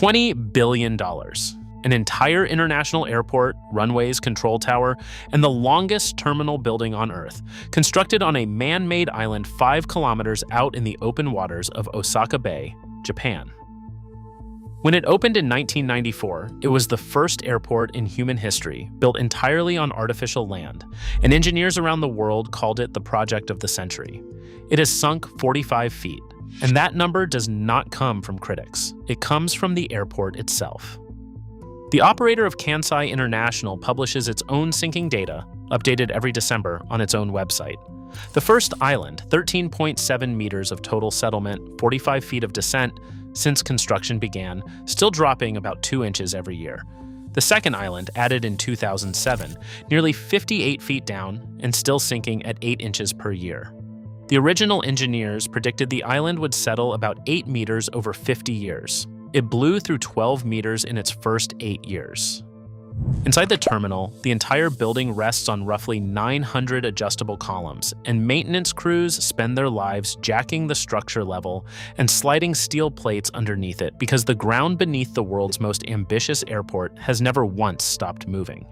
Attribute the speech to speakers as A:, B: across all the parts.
A: $20 billion. An entire international airport, runways, control tower, and the longest terminal building on Earth, constructed on a man-made island 5 kilometers out in the open waters of Osaka Bay, Japan. When it opened in 1994, it was the first airport in human history built entirely on artificial land, and engineers around the world called it the project of the century. It has sunk 45 feet, and that number does not come from critics. It comes from the airport itself. The operator of Kansai International publishes its own sinking data, updated every December, on its own website. The first island, 13.7 meters of total settlement, 45 feet of descent since construction began, still dropping about 2 inches every year. The second island, added in 2007, nearly 58 feet down and still sinking at 8 inches per year. The original engineers predicted the island would settle about 8 meters over 50 years. It blew through 12 meters in its first 8 years. Inside the terminal, the entire building rests on roughly 900 adjustable columns, and maintenance crews spend their lives jacking the structure level and sliding steel plates underneath it because the ground beneath the world's most ambitious airport has never once stopped moving.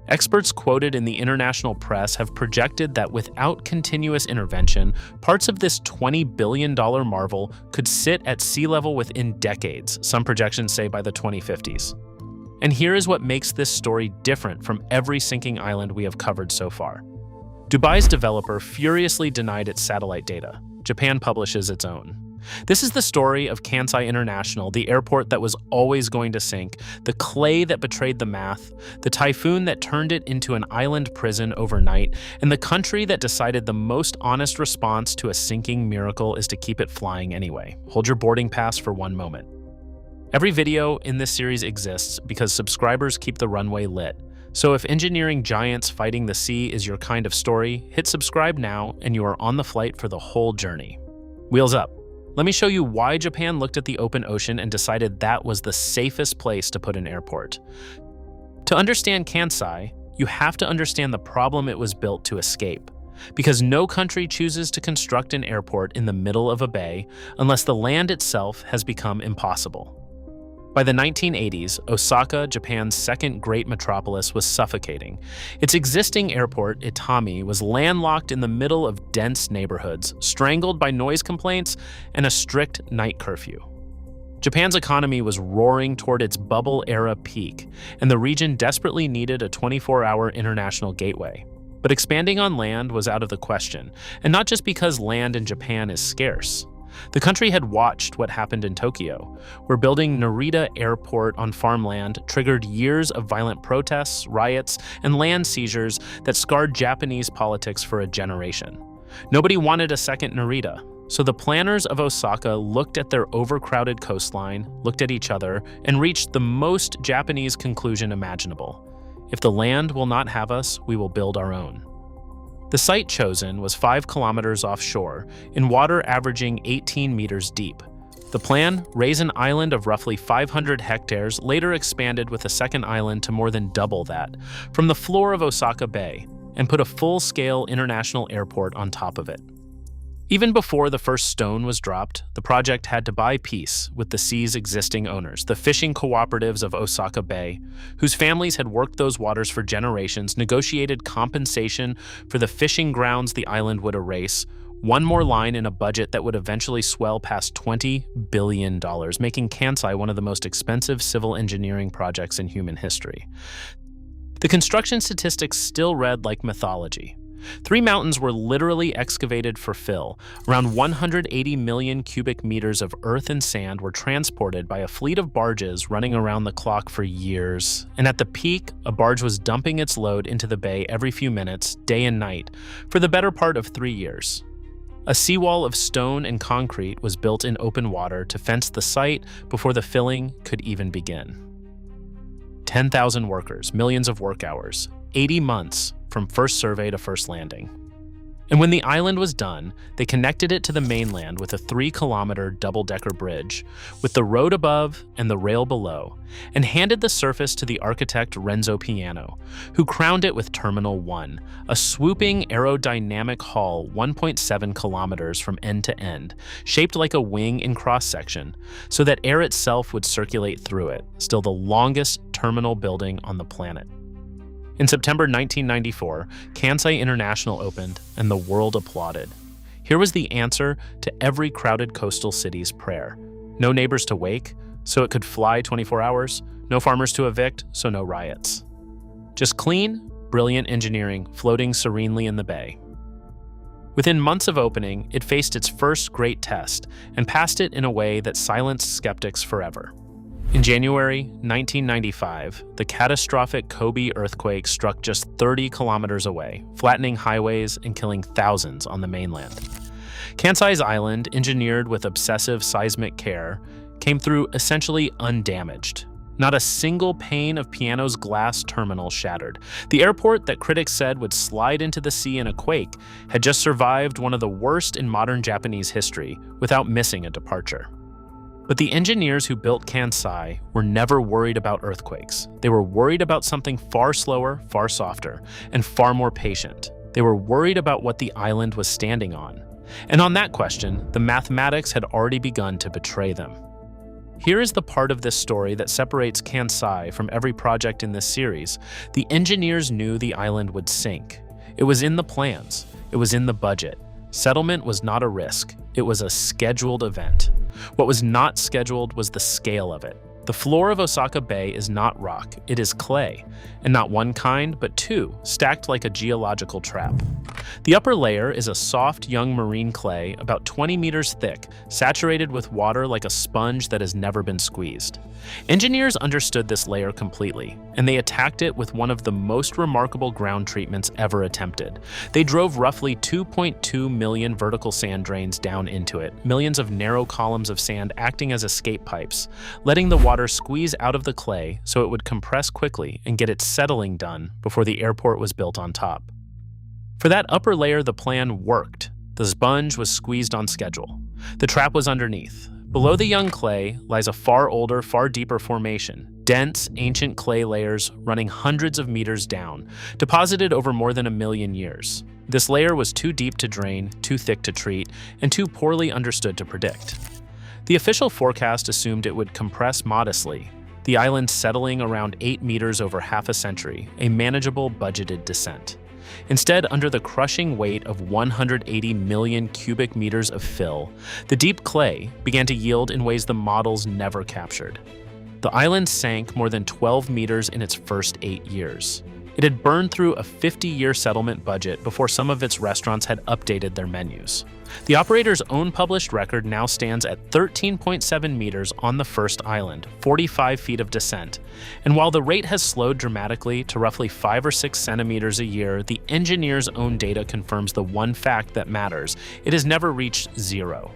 A: Experts quoted in the international press have projected that without continuous intervention, parts of this $20 billion marvel could sit at sea level within decades, some projections say by the 2050s. And here is what makes this story different from every sinking island we have covered so far. Dubai's developer furiously denied its satellite data. Japan publishes its own. This is the story of Kansai International, the airport that was always going to sink, the clay that betrayed the math, the typhoon that turned it into an island prison overnight, and the country that decided the most honest response to a sinking miracle is to keep it flying anyway. Hold your boarding pass for one moment. Every video in this series exists because subscribers keep the runway lit. So if engineering giants fighting the sea is your kind of story, hit subscribe now and you are on the flight for the whole journey. Wheels up. Let me show you why Japan looked at the open ocean and decided that was the safest place to put an airport. To understand Kansai, you have to understand the problem it was built to escape. Because no country chooses to construct an airport in the middle of a bay unless the land itself has become impossible. By the 1980s, Osaka, Japan's second great metropolis, was suffocating. Its existing airport, Itami, was landlocked in the middle of dense neighborhoods, strangled by noise complaints and a strict night curfew. Japan's economy was roaring toward its bubble-era peak, and the region desperately needed a 24-hour international gateway. But expanding on land was out of the question, and not just because land in Japan is scarce. The country had watched what happened in Tokyo, where building Narita Airport on farmland triggered years of violent protests, riots, and land seizures that scarred Japanese politics for a generation. Nobody wanted a second Narita, so the planners of Osaka looked at their overcrowded coastline, looked at each other, and reached the most Japanese conclusion imaginable. If the land will not have us, we will build our own. The site chosen was 5 kilometers offshore, in water averaging 18 meters deep. The plan, raise an island of roughly 500 hectares, later expanded with a second island to more than double that, from the floor of Osaka Bay, and put a full-scale international airport on top of it. Even before the first stone was dropped, the project had to buy peace with the sea's existing owners, the fishing cooperatives of Osaka Bay, whose families had worked those waters for generations, negotiated compensation for the fishing grounds the island would erase, one more line in a budget that would eventually swell past $20 billion, making Kansai one of the most expensive civil engineering projects in human history. The construction statistics still read like mythology. 3 mountains were literally excavated for fill. Around 180 million cubic meters of earth and sand were transported by a fleet of barges running around the clock for years. And at the peak, a barge was dumping its load into the bay every few minutes, day and night, for the better part of 3 years. A seawall of stone and concrete was built in open water to fence the site before the filling could even begin. 10,000 workers, millions of work hours, 80 months from first survey to first landing. And when the island was done, they connected it to the mainland with a 3-kilometer double-decker bridge, with the road above and the rail below, and handed the surface to the architect Renzo, who crowned it with Terminal 1, a swooping aerodynamic hull 1.7 kilometers from end to end, shaped like a wing in cross-section, so that air itself would circulate through it, still the longest terminal building on the planet. In September 1994, Kansai International opened, and the world applauded. Here was the answer to every crowded coastal city's prayer. No neighbors to wake, so it could fly 24 hours. No farmers to evict, so no riots. Just clean, brilliant engineering floating serenely in the bay. Within months of opening, it faced its first great test and passed it in a way that silenced skeptics forever. In January 1995, the catastrophic Kobe earthquake struck just 30 kilometers away, flattening highways and killing thousands on the mainland. Kansai's island, engineered with obsessive seismic care, came through essentially undamaged. Not a single pane of Piano's glass terminal shattered. The airport that critics said would slide into the sea in a quake had just survived one of the worst in modern Japanese history without missing a departure. But the engineers who built Kansai were never worried about earthquakes. They were worried about something far slower, far softer, and far more patient. They were worried about what the island was standing on. And on that question, the mathematics had already begun to betray them. Here is the part of this story that separates Kansai from every project in this series. The engineers knew the island would sink. It was in the plans. It was in the budget. Settlement was not a risk. It was a scheduled event. What was not scheduled was the scale of it. The floor of Osaka Bay is not rock, it is clay, and not one kind, but two, stacked like a geological trap. The upper layer is a soft, young marine clay about 20 meters thick, saturated with water like a sponge that has never been squeezed. Engineers understood this layer completely, and they attacked it with one of the most remarkable ground treatments ever attempted. They drove roughly 2.2 million vertical sand drains down into it, millions of narrow columns of sand acting as escape pipes, letting the water squeeze out of the clay so it would compress quickly and get its settling done before the airport was built on top. For that upper layer, the plan worked. The sponge was squeezed on schedule. The trap was underneath. Below the young clay lies a far older, far deeper formation, dense, ancient clay layers running hundreds of meters down, deposited over more than 1 million years. This layer was too deep to drain, too thick to treat, and too poorly understood to predict. The official forecast assumed it would compress modestly, the island settling around 8 meters over half a century, a manageable budgeted descent. Instead, under the crushing weight of 180 million cubic meters of fill, the deep clay began to yield in ways the models never captured. The island sank more than 12 meters in its first 8 years. It had burned through a 50-year settlement budget before some of its restaurants had updated their menus. The operator's own published record now stands at 13.7 meters on the first island, 45 feet of descent. And while the rate has slowed dramatically to roughly 5 or 6 centimeters a year, the engineer's own data confirms the one fact that matters: it has never reached zero.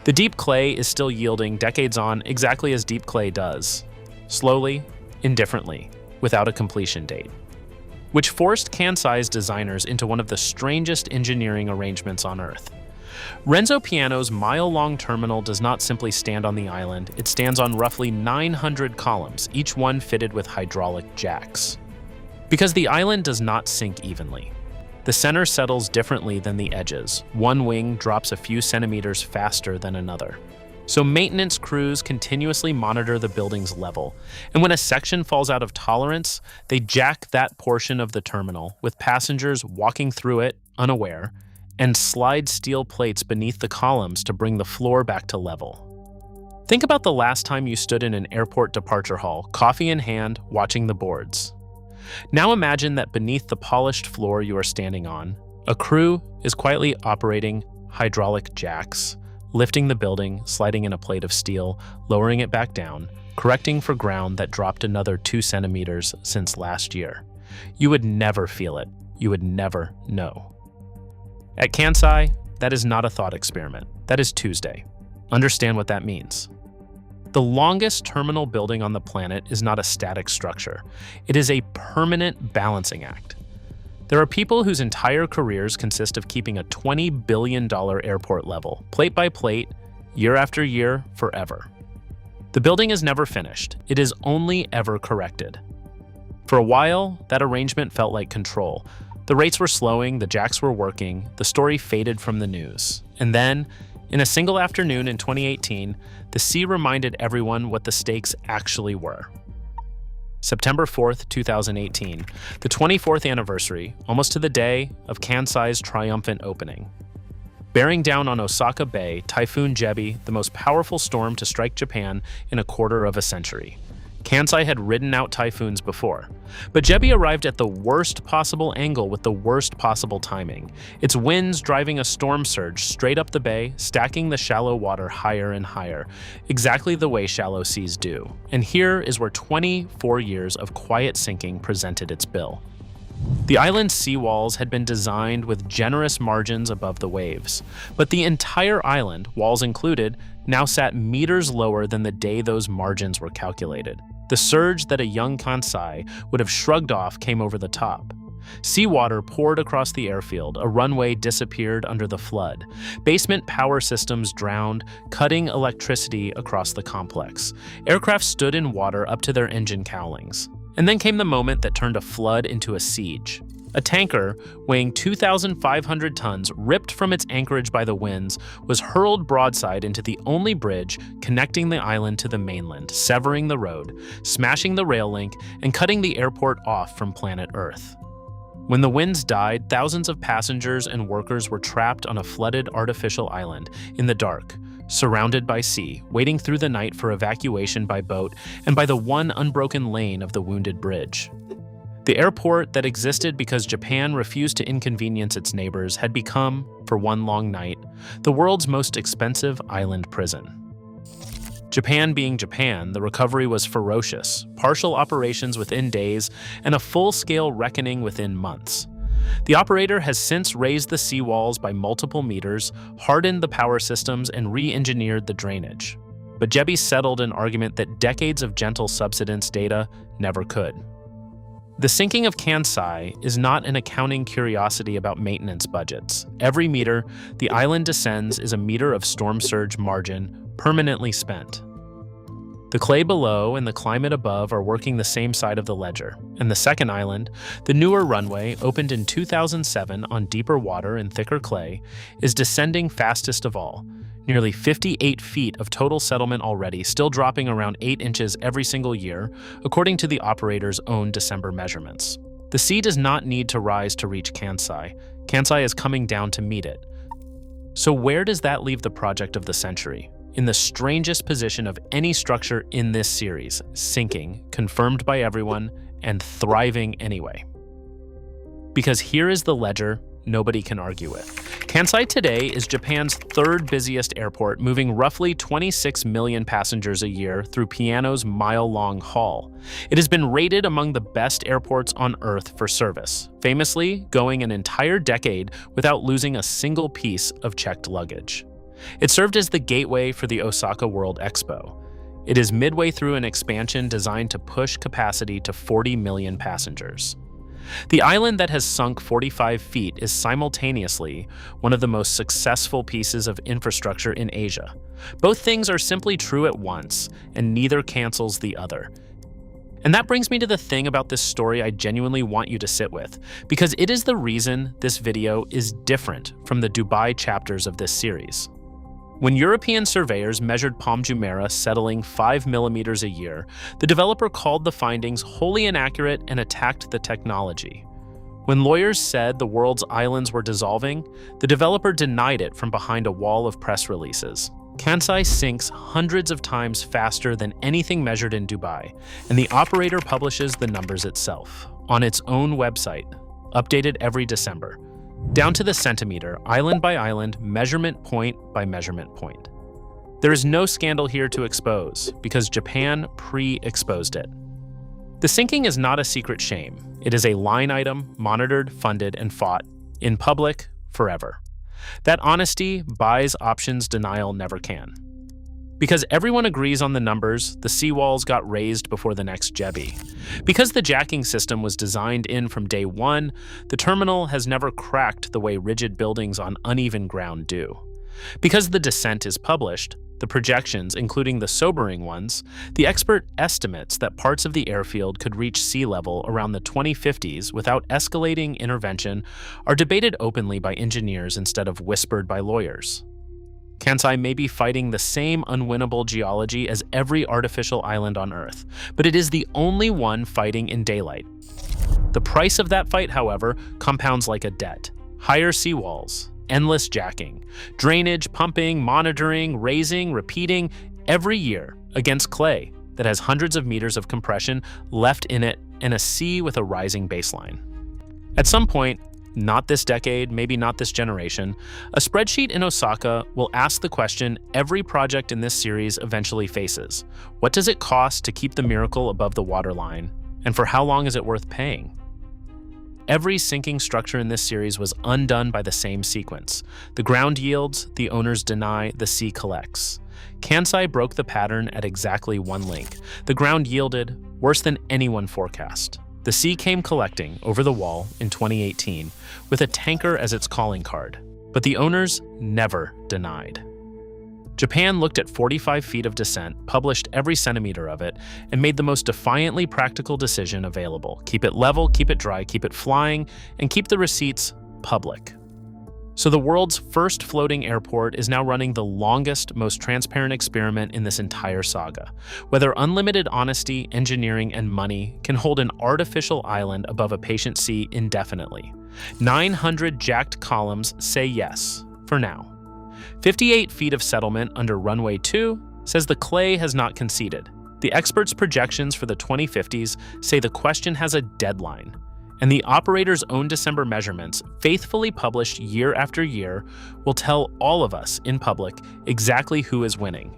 A: The deep clay is still yielding decades on exactly as deep clay does. Slowly, indifferently, without a completion date. Which forced Kansai's designers into one of the strangest engineering arrangements on Earth. Renzo Piano's mile-long terminal does not simply stand on the island, it stands on roughly 900 columns, each one fitted with hydraulic jacks. Because the island does not sink evenly. The center settles differently than the edges. One wing drops a few centimeters faster than another. So maintenance crews continuously monitor the building's level, and when a section falls out of tolerance, they jack that portion of the terminal, with passengers walking through it, unaware, and slide steel plates beneath the columns to bring the floor back to level. Think about the last time you stood in an airport departure hall, coffee in hand, watching the boards. Now imagine that beneath the polished floor you are standing on, a crew is quietly operating hydraulic jacks, lifting the building, sliding in a plate of steel, lowering it back down, correcting for ground that dropped another 2 centimeters since last year. You would never feel it. You would never know. At Kansai, that is not a thought experiment. That is Tuesday. Understand what that means. The longest terminal building on the planet is not a static structure. It is a permanent balancing act. There are people whose entire careers consist of keeping a $20 billion airport level, plate by plate, year after year, forever. The building is never finished. It is only ever corrected. For a while, that arrangement felt like control. The rates were slowing, the jacks were working, the story faded from the news. And then, in a single afternoon in 2018, the sea reminded everyone what the stakes actually were. September 4th, 2018, the 24th anniversary, almost to the day, of Kansai's triumphant opening. Bearing down on Osaka Bay, Typhoon Jebi, the most powerful storm to strike Japan in a quarter of a century. Kansai had ridden out typhoons before, but Jebi arrived at the worst possible angle with the worst possible timing, its winds driving a storm surge straight up the bay, stacking the shallow water higher and higher, exactly the way shallow seas do. And here is where 24 years of quiet sinking presented its bill. The island's seawalls had been designed with generous margins above the waves, but the entire island, walls included, now sat meters lower than the day those margins were calculated. The surge that a young Kansai would have shrugged off came over the top. Seawater poured across the airfield, a runway disappeared under the flood. Basement power systems drowned, cutting electricity across the complex. Aircraft stood in water up to their engine cowlings. And then came the moment that turned a flood into a siege. A tanker, weighing 2,500 tons, ripped from its anchorage by the winds, was hurled broadside into the only bridge connecting the island to the mainland, severing the road, smashing the rail link, and cutting the airport off from planet Earth. When the winds died, thousands of passengers and workers were trapped on a flooded artificial island in the dark, surrounded by sea, waiting through the night for evacuation by boat and by the one unbroken lane of the wounded bridge. The airport that existed because Japan refused to inconvenience its neighbors had become, for one long night, the world's most expensive island prison. Japan being Japan, the recovery was ferocious, partial operations within days, and a full-scale reckoning within months. The operator has since raised the seawalls by multiple meters, hardened the power systems, and re-engineered the drainage. But Jebi settled an argument that decades of gentle subsidence data never could. The sinking of Kansai is not an accounting curiosity about maintenance budgets. Every meter the island descends is a meter of storm surge margin permanently spent. The clay below and the climate above are working the same side of the ledger, and the second island, the newer runway, opened in 2007 on deeper water and thicker clay, is descending fastest of all. Nearly 58 feet of total settlement already, still dropping around 8 inches every single year, according to the operator's own December measurements. The sea does not need to rise to reach Kansai. Kansai is coming down to meet it. So where does that leave the project of the century? In the strangest position of any structure in this series, sinking, confirmed by everyone, and thriving anyway. Because here is the ledger nobody can argue with. Kansai today is Japan's third busiest airport, moving roughly 26 million passengers a year through Piano's mile-long haul. It has been rated among the best airports on Earth for service, famously going an entire decade without losing a single piece of checked luggage. It served as the gateway for the Osaka World Expo. It is midway through an expansion designed to push capacity to 40 million passengers. The island that has sunk 45 feet is simultaneously one of the most successful pieces of infrastructure in Asia. Both things are simply true at once, and neither cancels the other. And that brings me to the thing about this story I genuinely want you to sit with, because it is the reason this video is different from the Dubai chapters of this series. When European surveyors measured Palm Jumeirah settling 5 millimeters a year, the developer called the findings wholly inaccurate and attacked the technology. When lawyers said the world's islands were dissolving, the developer denied it from behind a wall of press releases. Kansai sinks hundreds of times faster than anything measured in Dubai, and the operator publishes the numbers itself, on its own website, updated every December. Down to the centimeter, island by island, measurement point by measurement point. There is no scandal here to expose, because Japan pre-exposed it. The sinking is not a secret shame. It is a line item, monitored, funded, and fought, in public, forever. That honesty buys options denial never can. Because everyone agrees on the numbers, the seawalls got raised before the next Jebi. Because the jacking system was designed in from day one, the terminal has never cracked the way rigid buildings on uneven ground do. Because the descent is published, the projections, including the sobering ones, the expert estimates that parts of the airfield could reach sea level around the 2050s without escalating intervention are debated openly by engineers instead of whispered by lawyers. Kansai may be fighting the same unwinnable geology as every artificial island on Earth, but it is the only one fighting in daylight. The price of that fight, however, compounds like a debt. Higher seawalls, endless jacking, drainage, pumping, monitoring, raising, repeating, every year against clay that has hundreds of meters of compression left in it and a sea with a rising baseline. At some point, not this decade, maybe not this generation, a spreadsheet in Osaka will ask the question every project in this series eventually faces. What does it cost to keep the miracle above the waterline? And for how long is it worth paying? Every sinking structure in this series was undone by the same sequence. The ground yields, the owners deny, the sea collects. Kansai broke the pattern at exactly one link. The ground yielded, worse than anyone forecast. The sea came collecting over the wall in 2018 with a tanker as its calling card, but the owners never denied. Japan looked at 45 feet of descent, published every centimeter of it, and made the most defiantly practical decision available. Keep it level, keep it dry, keep it flying, and keep the receipts public. So the world's first floating airport is now running the longest, most transparent experiment in this entire saga. Whether unlimited honesty, engineering, and money can hold an artificial island above a patient sea indefinitely. 900 jacked columns say yes, for now. 58 feet of settlement under runway 2 says the clay has not conceded. The experts' projections for the 2050s say the question has a deadline. And the operator's own December measurements, faithfully published year after year, will tell all of us in public exactly who is winning.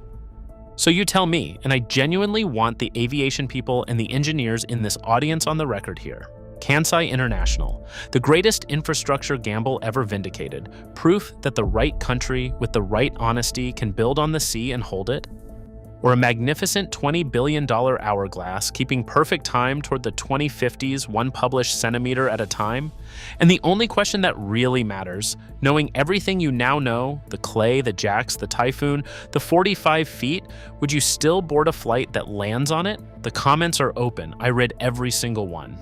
A: So you tell me, and I genuinely want the aviation people and the engineers in this audience on the record here. Kansai International, the greatest infrastructure gamble ever vindicated, proof that the right country with the right honesty can build on the sea and hold it? Or a magnificent $20 billion hourglass keeping perfect time toward the 2050s, one published centimeter at a time? And the only question that really matters, knowing everything you now know, the clay, the jacks, the typhoon, the 45 feet, would you still board a flight that lands on it? The comments are open. I read every single one.